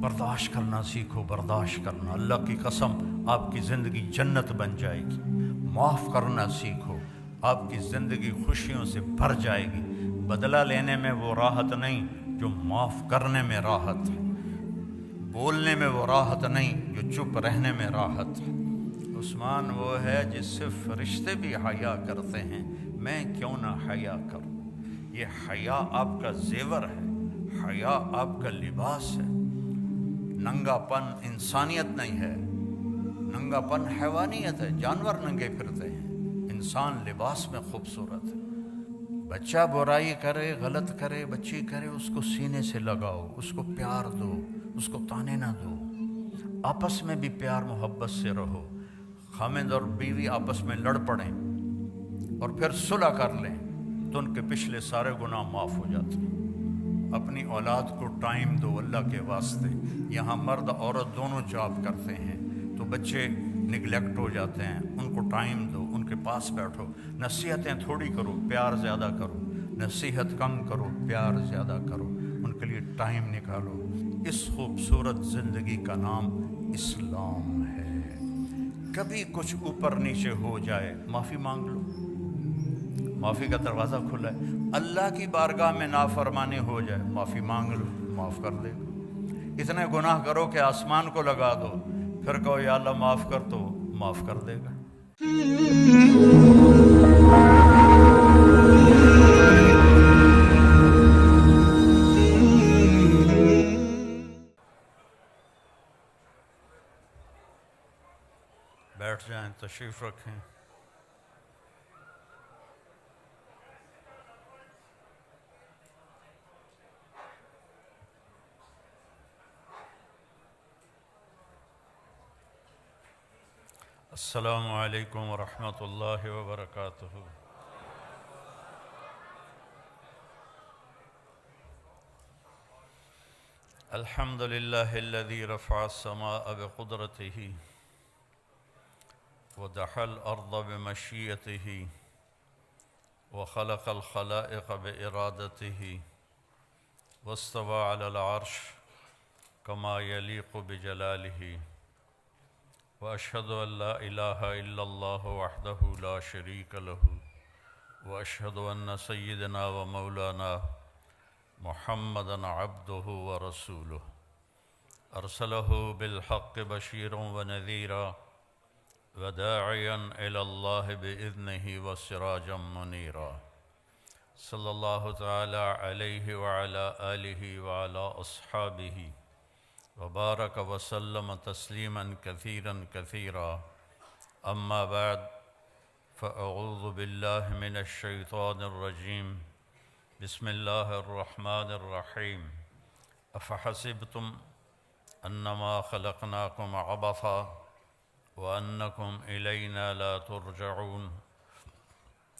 برداشت کرنا سیکھو، برداشت کرنا، اللہ کی قسم آپ کی زندگی جنت بن جائے گی۔ معاف کرنا سیکھو، آپ کی زندگی خوشیوں سے بھر جائے گی۔ بدلہ لینے میں وہ راحت نہیں جو معاف کرنے میں راحت ہے، بولنے میں وہ راحت نہیں جو چپ رہنے میں راحت ہے۔ عثمان وہ ہے جس سے فرشتے بھی حیا کرتے ہیں، میں کیوں نہ حیا کروں۔ یہ حیا آپ کا زیور ہے، حیا آپ کا لباس ہے۔ ننگا پن انسانیت نہیں ہے، ننگا پن حیوانیت ہے، جانور ننگے پھرتے ہیں، انسان لباس میں خوبصورت ہے۔ بچہ برائی کرے، غلط کرے، بچی کرے، اس کو سینے سے لگاؤ، اس کو پیار دو، اس کو تانے نہ دو۔ آپس میں بھی پیار محبت سے رہو۔ خامند اور بیوی آپس میں لڑ پڑیں اور پھر صلح کر لیں تو ان کے پچھلے سارے گناہ معاف ہو جاتے ہیں۔ اپنی اولاد کو ٹائم دو اللہ کے واسطے۔ یہاں مرد عورت دونوں جاب کرتے ہیں تو بچے نگلیکٹ ہو جاتے ہیں، ان کو ٹائم دو، ان کے پاس بیٹھو۔ نصیحتیں تھوڑی کرو، پیار زیادہ کرو، نصیحت کم کرو، پیار زیادہ کرو، ان کے لیے ٹائم نکالو۔ اس خوبصورت زندگی کا نام اسلام ہے۔ کبھی کچھ اوپر نیچے ہو جائے معافی مانگ لو، معافی کا دروازہ کھلا ہے۔ اللہ کی بارگاہ میں نافرمانی ہو جائے معافی مانگ لو، معاف کر دے گا۔ اتنے گناہ کرو کہ آسمان کو لگا دو، پھر کہو یا اللہ معاف کر، تو معاف کر دے گا۔ بیٹھ جائیں، تشریف رکھیں۔ السلام علیکم ورحمۃ اللہ وبرکاتہ۔ الحمد للہ الذی رفع السماء بقدرتہ ودحى الأرض بمشيئته وخلق الخلائق بإرادته واستوى على العرش كما يليق بجلاله وأشهد أن لا إله إلا الله وحده لا شريك له وأشهد أن سيدنا ومولانا محمدا عبده ورسوله أرسله بالحق بشيرا ونذيرا وداعيا إلى الله بإذنه وسراجا منيرا صلى الله تعالى عليه وعلى آله وعلى أصحابه وبارك وسلم تسليما كثيرا كثيرا أما بعد فأعوذ بالله من الشيطان الرجيم بسم الله الرحمن الرحيم أفحسبتم أنما خلقناكم عبثا وأنكم إلينا لا ترجعون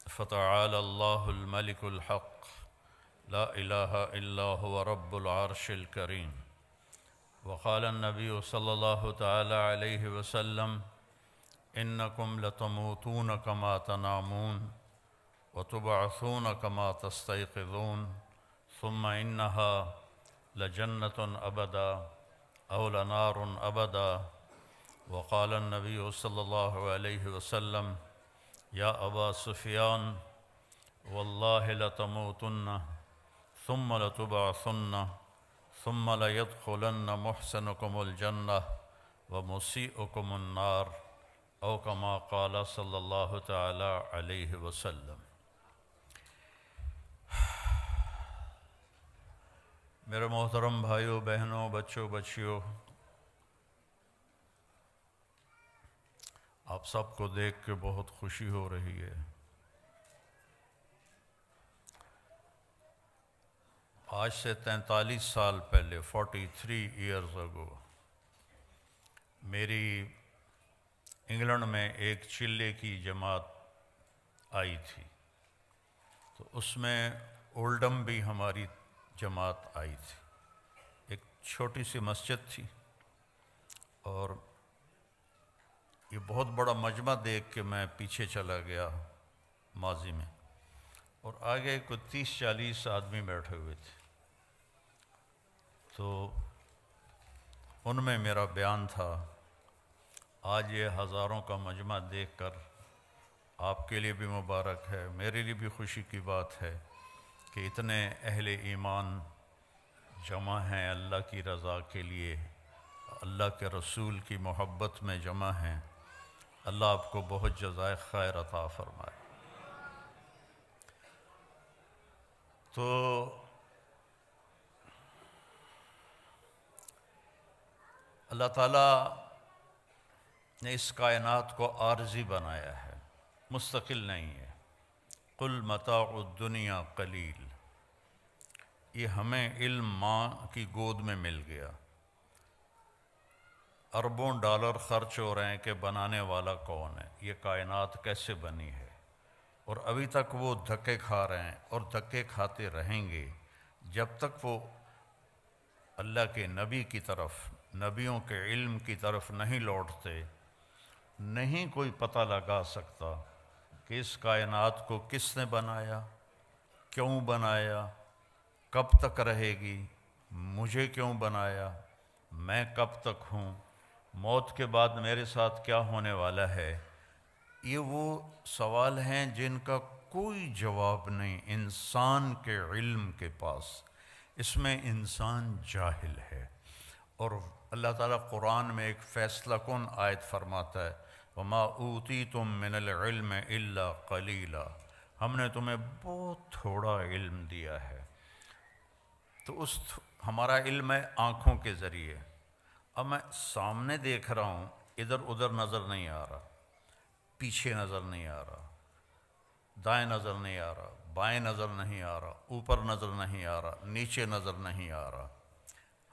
فتعالى الله الملك الحق لا إله إلا هو رب العرش الكريم وقال النبي صلى الله تعالى عليه وسلم إنكم لتموتون كما تنامون وتبعثون كما تستيقظون ثم إنها لجنة أبدا أو لنار أبدا وقال النبي صلى الله عليه وسلم يا أبا سفيان والله لتموتن ثم لتبعثن ثم ليدخلن محسنكم الجنة ومسيئكم النار أو كما قال صلى الله تعالى عليه وسلم۔ میرے محترم بھائیوں، بہنوں، بچوں، بچیوں، آپ سب کو دیکھ کے بہت خوشی ہو رہی ہے۔ آج سے 43 سال پہلے 43 ایئرز اگو میری انگلینڈ میں ایک چلے کی جماعت آئی تھی، تو اس میں اولڈم بھی ہماری جماعت آئی تھی۔ ایک چھوٹی سی مسجد تھی اور یہ بہت بڑا مجمع دیکھ کے میں پیچھے چلا گیا ماضی میں، اور آگے کوئی 30-40 آدمی بیٹھے ہوئے تھے۔ تو ان میں میرا بیان تھا۔ آج یہ ہزاروں کا مجمع دیکھ کر آپ کے لیے بھی مبارک ہے، میرے لیے بھی خوشی کی بات ہے کہ اتنے اہل ایمان جمع ہیں اللہ کی رضا کے لیے، اللہ کے رسول کی محبت میں جمع ہیں۔ اللہ آپ کو بہت جزائے خیر عطا فرمائے۔ تو اللہ تعالیٰ نے اس کائنات کو عارضی بنایا ہے، مستقل نہیں ہے۔ قل متاع الدنیا قلیل، یہ ہمیں علم ماں کی گود میں مل گیا، اربوں ڈالر خرچ ہو رہے ہیں کہ بنانے والا کون ہے، یہ کائنات کیسے بنی ہے، اور ابھی تک وہ دھکے کھا رہے ہیں اور دھکے کھاتے رہیں گے جب تک وہ اللہ کے نبی کی طرف، نبیوں کے علم کی طرف نہیں لوٹتے۔ نہیں کوئی پتہ لگا سکتا کہ اس کائنات کو کس نے بنایا، کیوں بنایا، کب تک رہے گی، مجھے کیوں بنایا، میں کب تک ہوں، موت کے بعد میرے ساتھ کیا ہونے والا ہے۔ یہ وہ سوال ہیں جن کا کوئی جواب نہیں انسان کے علم کے پاس، اس میں انسان جاہل ہے۔ اور اللہ تعالیٰ قرآن میں ایک فیصلہ کن آیت فرماتا ہے، وَمَا أُوتِيتُم مِّنَ الْعِلْمِ إِلَّا قَلِيلًا، ہم نے تمہیں بہت تھوڑا علم دیا ہے۔ تو ہمارا علم ہے آنکھوں کے ذریعے۔ اب میں سامنے دیکھ رہا ہوں، ادھر ادھر نظر نہیں آ رہا، پیچھے نظر نہیں آ رہا، دائیں نظر نہیں آ رہا، بائیں نظر نہیں آ رہا، اوپر نظر نہیں آ رہا، نیچے نظر نہیں آ رہا۔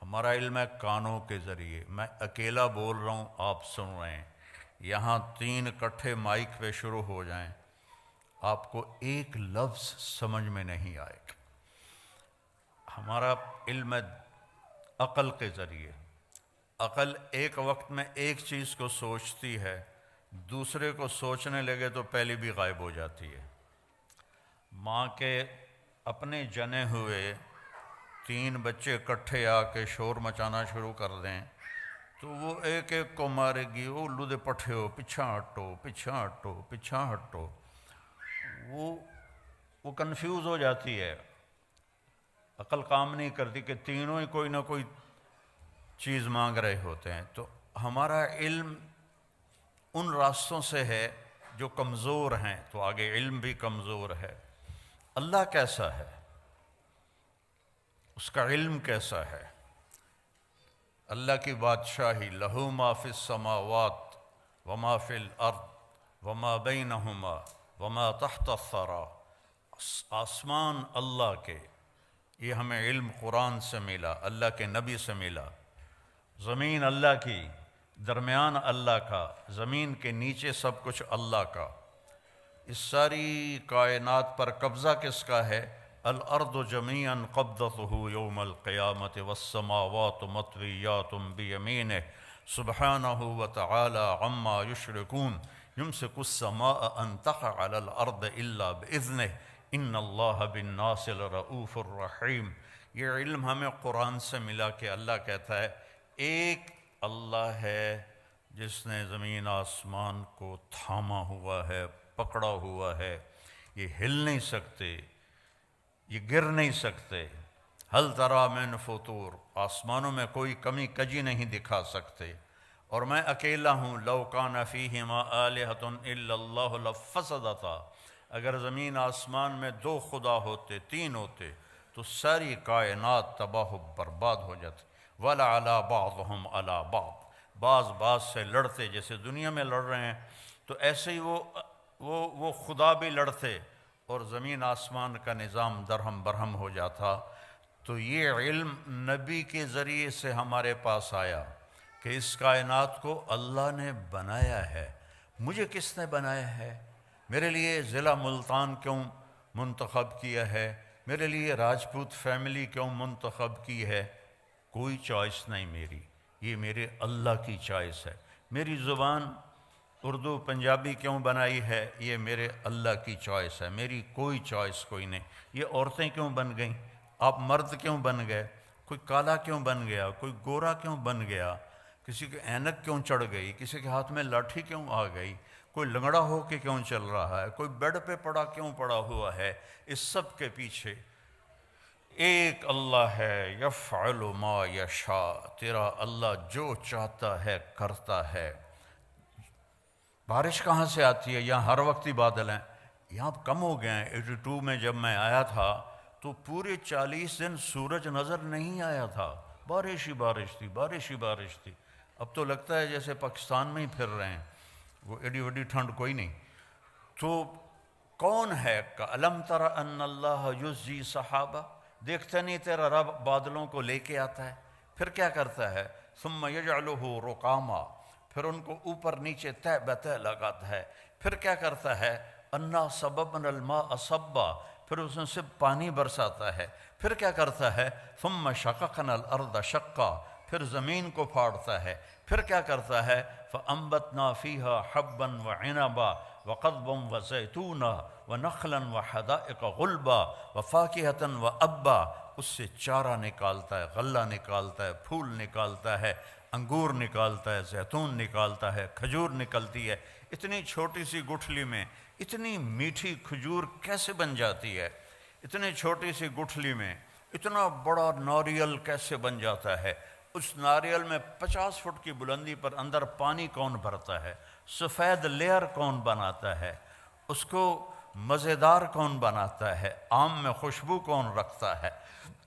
ہمارا علم ہے کانوں کے ذریعے، میں اکیلا بول رہا ہوں، آپ سن رہے ہیں، یہاں 3 اکٹھے مائک پہ شروع ہو جائیں، آپ کو ایک لفظ سمجھ میں نہیں آئے گا۔ ہمارا علم ہے عقل کے ذریعے، عقل ایک وقت میں ایک چیز کو سوچتی ہے، دوسرے کو سوچنے لگے تو پہلی بھی غائب ہو جاتی ہے۔ ماں کے اپنے جنے ہوئے 3 بچے اکٹھے آ کے شور مچانا شروع کر دیں تو وہ ایک ایک کو مارے گی، وہ لودے پٹھے ہو، پیچھا ہٹو، پیچھا ہٹو، پیچھا ہٹو، وہ کنفیوز ہو جاتی ہے، عقل کام نہیں کرتی کہ تینوں ہی کوئی نہ کوئی چیز مانگ رہے ہوتے ہیں۔ تو ہمارا علم ان راستوں سے ہے جو کمزور ہیں، تو آگے علم بھی کمزور ہے۔ اللہ کیسا ہے، اس کا علم کیسا ہے؟ اللہ کی بادشاہی، لہو ما فی السماوات وما فی الارض وما بینہما وما تحت الثری، آسمان اللہ کے، یہ ہمیں علم قرآن سے ملا، اللہ کے نبی سے ملا۔ زمین اللہ کی، درمیان اللہ کا، زمین کے نیچے سب کچھ اللہ کا۔ اس ساری کائنات پر قبضہ کس کا ہے؟ الارض جميعا قبضته يوم القيامة والسماوات مطويات بيمينه سبحانه وتعالى عما يشركون يمسك السماء أن تقع على الأرض إلا بإذنه إن الله بالناس لرؤوف الرحيم۔ یہ علم ہمیں قرآن سے ملا کہ اللہ کہتا ہے ایک اللہ ہے جس نے زمین آسمان کو تھاما ہوا ہے، پکڑا ہوا ہے، یہ ہل نہیں سکتے، یہ گر نہیں سکتے۔ ہل تری من فطور، آسمانوں میں کوئی کمی کجی نہیں دکھا سکتے، اور میں اکیلا ہوں۔ لو کان فیہما آلہۃ الا اللہ لفسدتا، اگر زمین آسمان میں 2 خدا ہوتے، 3 ہوتے تو ساری کائنات تباہ و برباد ہو جاتی۔ وَلَعَلَىٰ بَعْضُهُمْ عَلَىٰ بَعْض، بعض سے لڑتے، جیسے دنیا میں لڑ رہے ہیں تو ایسے ہی وہ خدا بھی لڑتے اور زمین آسمان کا نظام درہم برہم ہو جاتا۔ تو یہ علم نبی کے ذریعے سے ہمارے پاس آیا کہ اس کائنات کو اللہ نے بنایا ہے۔ مجھے کس نے بنایا ہے؟ میرے لیے ضلع ملتان کیوں منتخب کیا ہے؟ میرے لیے راجپوت فیملی کیوں منتخب کی ہے؟ کوئی چوائس نہیں میری، یہ میرے اللہ کی چوائس ہے۔ میری زبان اردو پنجابی کیوں بنائی ہے؟ یہ میرے اللہ کی چوائس ہے، میری کوئی چوائس کوئی نہیں۔ یہ عورتیں کیوں بن گئیں؟ آپ مرد کیوں بن گئے؟ کوئی کالا کیوں بن گیا، کوئی گورا کیوں بن گیا، کسی کے اینک کیوں چڑھ گئی، کسی کے ہاتھ میں لاٹھی کیوں آ گئی، کوئی لنگڑا ہو کے کیوں چل رہا ہے، کوئی بیڈ پہ پڑا کیوں پڑا ہوا ہے، اس سب کے پیچھے ایک اللہ ہے، یفعل ما یشاء، تیرا اللہ جو چاہتا ہے کرتا ہے۔ بارش کہاں سے آتی ہے؟ یہاں ہر وقت ہی بادل ہیں، یہاں کم ہو گئے ہیں۔ 82 میں جب میں آیا تھا تو پورے 40 دن سورج نظر نہیں آیا تھا، بارش ہی بارش تھی، بارش ہی بارش تھی۔ اب تو لگتا ہے جیسے پاکستان میں ہی پھر رہے ہیں، وہ ایڈی وڈی ٹھنڈ کوئی نہیں۔ تو کون ہے کَأَلَمْ تَرَ أَنَّ اللَّهَ يُزْجِي سَحَابًا، دیکھتے نہیں تیرا رب بادلوں کو لے کے آتا ہے، پھر کیا کرتا ہے؟ ثُمَّ يَجْعَلُهُ رُقَامًا، پھر ان کو اوپر نیچے تہ بتہ لگاتا ہے، پھر کیا کرتا ہے؟ اَنَّا صَبَبْنَا الْمَاءَ صَبًّا، پھر اس میں سے پانی برساتا ہے، پھر کیا کرتا ہے؟ ثُمَّ شَقَقْنَا الْأَرْضَ شَقًّا، پھر زمین کو پھاڑتا ہے، پھر کیا کرتا ہے؟ فَأَنبَتْنَا فِيهَا حَبًّا وَعِنَبًا وَقَضْبًا وَزَيْتُونًا وَنَخْلًا وَحَدَائِقَ غُلْبًا وَفَاكِهَةً وَأَبًّا، اس سے چارہ نکالتا ہے، غلہ نکالتا ہے، پھول نکالتا ہے، انگور نکالتا ہے، زیتون نکالتا ہے، کھجور نکلتی ہے۔ اتنی چھوٹی سی گٹھلی میں اتنی میٹھی کھجور کیسے بن جاتی ہے؟ اتنی چھوٹی سی گٹھلی میں اتنا بڑا ناریل کیسے بن جاتا ہے؟ اس ناریل میں 50 فٹ کی بلندی پر اندر پانی کون بھرتا ہے؟ سفید لیئر کون بناتا ہے؟ اس کو مزیدار کون بناتا ہے؟ آم میں خوشبو کون رکھتا ہے؟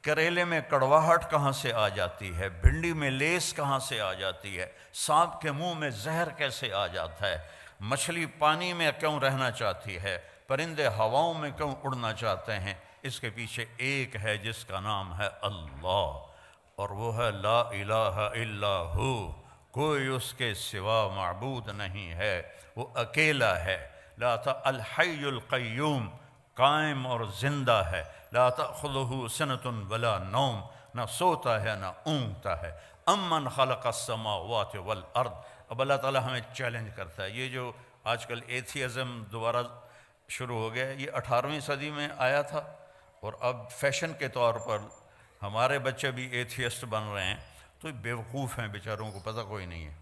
کریلے میں کڑواہٹ کہاں سے آ جاتی ہے؟ بھنڈی میں لیس کہاں سے آ جاتی ہے؟ سانپ کے منہ میں زہر کیسے آ جاتا ہے؟ مچھلی پانی میں کیوں رہنا چاہتی ہے؟ پرندے ہواؤں میں کیوں اڑنا چاہتے ہیں؟ اس کے پیچھے ایک ہے جس کا نام ہے اللہ، اور وہ ہے لا الہ الا ہو، کوئی اس کے سوا معبود نہیں ہے، وہ اکیلا ہے۔ لا الحی القیوم، قائم اور زندہ ہے، لا تأخذہ سنۃ ولا نوم، نہ سوتا ہے نہ اونگتا ہے۔ امن خلق السماوات والارض، اب اللہ تعالیٰ ہمیں چیلنج کرتا ہے۔ یہ جو آج کل ایتھیزم دوبارہ شروع ہو گیا ہے، یہ 18ویں صدی میں آیا تھا، اور اب فیشن کے طور پر ہمارے بچے بھی ایتھیسٹ بن رہے ہیں، تو یہ بیوقوف ہیں، بیچاروں کو پتہ کوئی نہیں ہے،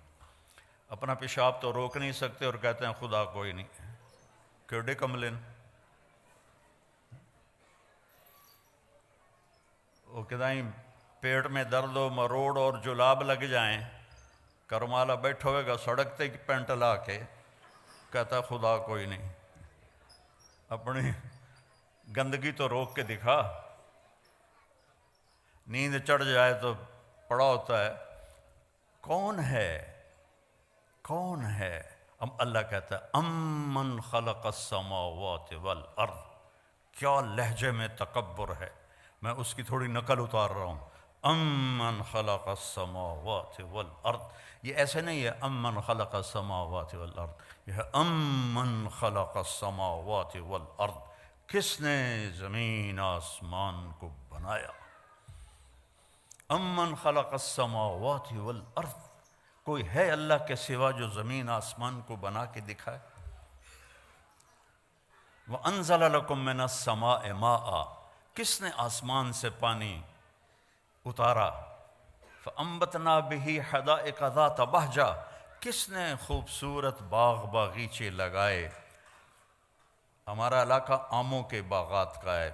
اپنا پیشاب تو روک نہیں سکتے اور کہتے ہیں خدا کوئی نہیں، کیڑے کملن۔ وہ کدائیں پیٹ میں درد و مروڑ اور جلاب لگ جائیں، کرمالا بیٹھا ہوئے گا سڑک تے پینٹ لا کے، کہتا ہے خدا کوئی نہیں۔ اپنی گندگی تو روک کے دکھا۔ نیند چڑھ جائے تو پڑا ہوتا ہے کون ہے، کون ہے؟ اب اللہ کہتا ہے امن خلق السماوات والارض، کیا لہجے میں تکبر ہے، میں اس کی تھوڑی نقل اتار رہا ہوں۔ امن خلق السماوات والارض، یہ ایسے نہیں ہے امن خلق السماوات والارض، یہ ہے امن خلق السماوات والارض، کس نے زمین آسمان کو بنایا؟ امن خلق السماوات والارض، کوئی ہے اللہ کے سوا جو زمین آسمان کو بنا کے دکھائے؟ وَأَنزَلَ لَكُم مِّنَ السَّمَاءِ مَاءً، کس نے آسمان سے پانی اتارا؟ فَأَنبَتْنَا بِهِ حَدَائِقَ ذَاتَ بَهْجَةٍ، کس نے خوبصورت باغ باغیچے لگائے؟ ہمارا علاقہ آموں کے باغات کا ہے،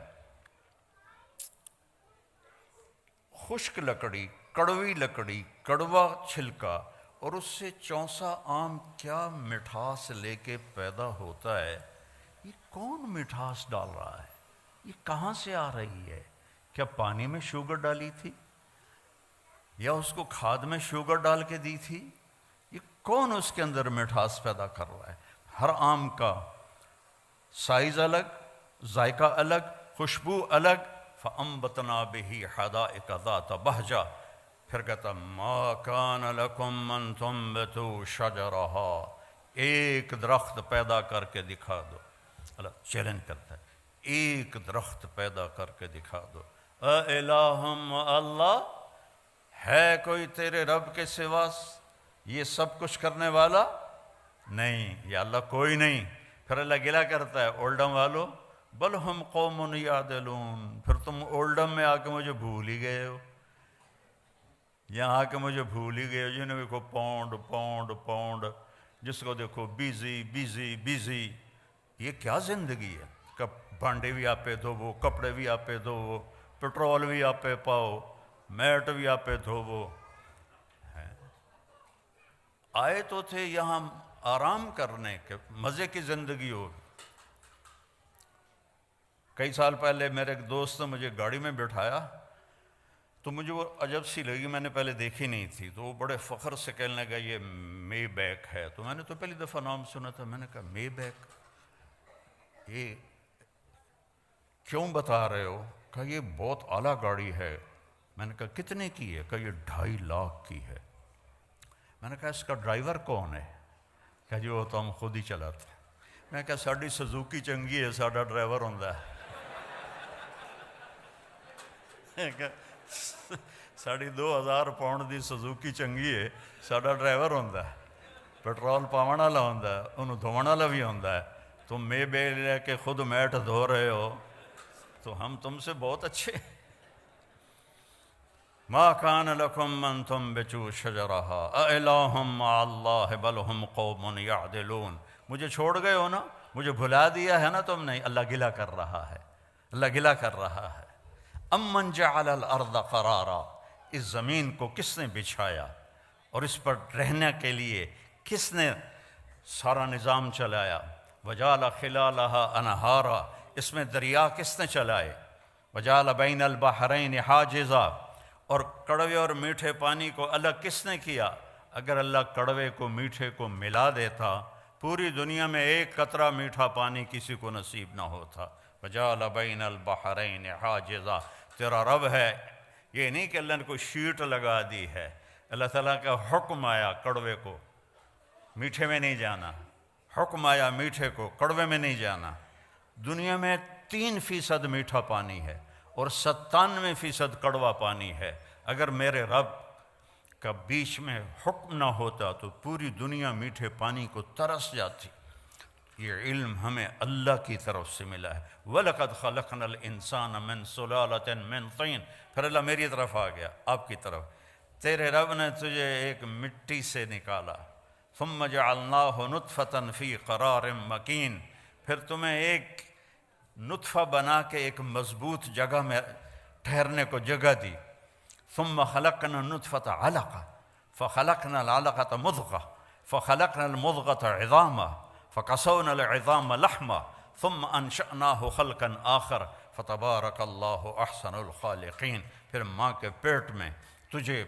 خشک لکڑی، کڑوی لکڑی، کڑوا چھلکا، اور اس سے چونسا آم کیا مٹھاس لے کے پیدا ہوتا ہے۔ یہ کون مٹھاس ڈال رہا ہے؟ یہ کہاں سے آ رہی ہے؟ کیا پانی میں شوگر ڈالی تھی یا اس کو کھاد میں شوگر ڈال کے دی تھی؟ یہ کون اس کے اندر مٹھاس پیدا کر رہا ہے؟ ہر آم کا سائز الگ، ذائقہ الگ، خوشبو الگ۔ فَأَنبَتْنَا بِهِ حَدَائِقَ ذَاتَ بَهْجَةٍ، پھر کہتا مَا كَانَ لَكُمْ أَن تُنبِتُوا شَجَرَهَا، ایک درخت پیدا کر کے دکھا دو۔ اللہ چیلنج کرتا ہے، ایک درخت پیدا کر کے دکھا دو۔ اَإِلَٰهٌ، اللہ ہے کوئی تیرے رب کے سوا یہ سب کچھ کرنے والا؟ نہیں، یا اللہ کوئی نہیں۔ پھر اللہ گلہ کرتا ہے اولڈم والو، بل ہم قوم یعدلون، پھر تم اولڈم میں آ کے مجھے بھول ہی گئے ہو، یہاں کہ مجھے بھول ہی گئے، جنہیں دیکھو پاؤنڈ پاؤنڈ پاؤنڈ، جس کو دیکھو بیزی بیزی بیزی. یہ کیا زندگی ہے؟ بھانڈے بھی آپ پہ دھوو، کپڑے بھی آپ پہ دھوو، پٹرول بھی آپ پہ پاؤ، میٹ بھی آپ پہ دھوو. آئے تو تھے یہاں آرام کرنے کے، مزے کی زندگی ہو. کئی سال پہلے میرے ایک دوست نے مجھے گاڑی میں بٹھایا تو مجھے وہ عجب سی لگی، میں نے پہلے دیکھی نہیں تھی. تو وہ بڑے فخر سے کہنے لگا یہ مے بیک ہے. تو میں نے تو پہلی دفعہ نام سنا تھا. میں نے کہا مے بیک، یہ کیوں بتا رہے ہو؟ کہا یہ بہت اعلیٰ گاڑی ہے. میں نے کہا کتنے کی ہے؟ کہا یہ 2.5 لاکھ کی ہے. میں نے کہا اس کا ڈرائیور کون ہے؟ کہا جی وہ تو ہم خود ہی چلاتے ہیں. میں نے کہا ساڑی سزوکی چنگی ہے، ساڑا ڈرائیور ہوندا ہے. 2000 پاؤنڈ دی سزوکی چنگی ہے، ساڑا ڈرائیور ہوندا ہے، پیٹرول پاون والا ہوندا ہے، انہوں دھوਣ والا بھی ہوندا ہے. تم مے بے لے کے خود میٹ دھو رہے ہو تو ہم تم سے بہت اچھے. ما کان لکم ان تنبتوا شجرہا االہ مع اللہ بل ہم قوم یعدلون. مجھے چھوڑ گئے ہو نا، مجھے بھلا دیا ہے نا تم نے. اللہ گلہ کر رہا ہے، اللہ گلہ کر رہا ہے. امن جعل الارض قرارا، اس زمین کو کس نے بچھایا اور اس پر رہنے کے لیے کس نے سارا نظام چلایا. وجعل خلالہا انہارا، اس میں دریا کس نے چلائے. وجعل بین البحرین حاجزا، اور کڑوے اور میٹھے پانی کو الگ کس نے کیا. اگر اللہ کڑوے کو میٹھے کو ملا دیتا پوری دنیا میں ایک قطرہ میٹھا پانی کسی کو نصیب نہ ہوتا. وجعل بین البحرین حاجزا، تیرا رب ہے. یہ نہیں کہ اللہ نے کوئی شیٹ لگا دی ہے. اللہ تعالیٰ کا حکم آیا کڑوے کو میٹھے میں نہیں جانا، حکم آیا میٹھے کو کڑوے میں نہیں جانا. دنیا میں 3% میٹھا پانی ہے اور 97% کڑوا پانی ہے. اگر میرے رب کا بیچ میں حکم نہ ہوتا تو پوری دنیا میٹھے پانی کو ترس جاتی. یہ علم ہمیں اللہ کی طرف سے ملا ہے. وَلَقَدْ خَلَقْنَا الْإِنسَانَ مِنْ سُلَالَةٍ مِنْ طِينٍ. پھر اللہ میری طرف آ گیا، آپ کی طرف. تیرے رب نے تجھے ایک مٹی سے نکالا. ثُمَّ جَعَلْنَاهُ نُطْفَةً فِي قَرَارٍ مَكِينٍ، پھر تمہیں ایک نطفہ بنا کے ایک مضبوط جگہ میں ٹھہرنے کو جگہ دی. ثُمَّ خَلَقْنَا النُّطْفَةَ عَلَقَةً فَخَلَقْنَا الْعَلَقَةَ مُضْغَةً فَخَلَقْنَا الْمُضْغَةَ عِظَامًا فَقَسَوْنَا الْعِظَامَ لَحْمًا ثُمَّ أَنشَأْنَاهُ خَلْقًا آخَرَ فَتَبَارَكَ اللَّهُ أَحْسَنُ الْخَالِقِينَ. پھر ماں کے پیٹ میں تجھے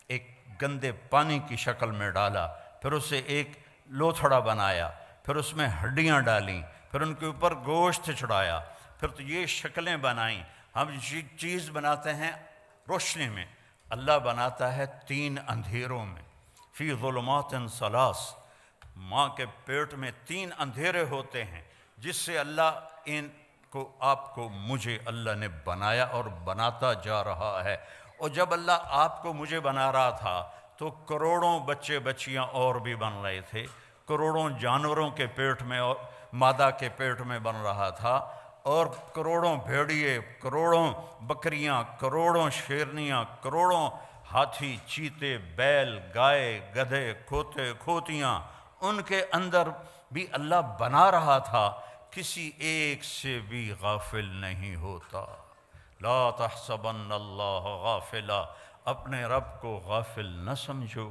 ایک گندے پانی کی شکل میں ڈالا، پھر اسے ایک لوتھڑا بنایا، پھر اس میں ہڈیاں ڈالیں، پھر ان کے اوپر گوشت چڑھایا، پھر تو یہ شکلیں بنائیں. ہم چیز بناتے ہیں روشنی میں، اللہ بناتا ہے 3 اندھیروں میں. فی ظلمات ثلاث، ماں کے پیٹ میں 3 اندھیرے ہوتے ہیں جس سے اللہ ان کو آپ کو مجھے اللہ نے بنایا اور بناتا جا رہا ہے. اور جب اللہ آپ کو مجھے بنا رہا تھا تو کروڑوں بچے بچیاں اور بھی بن رہے تھے، کروڑوں جانوروں کے پیٹ میں اور مادہ کے پیٹ میں بن رہا تھا، اور کروڑوں بھیڑیے، کروڑوں بکریاں، کروڑوں شیرنیاں، کروڑوں ہاتھی، چیتے، بیل، گائے، گدھے، کھوتے، کھوتیاں، ان کے اندر بھی اللہ بنا رہا تھا. کسی ایک سے بھی غافل نہیں ہوتا. لا تحسبن اللہ غافلا، اپنے رب کو غافل نہ سمجھو.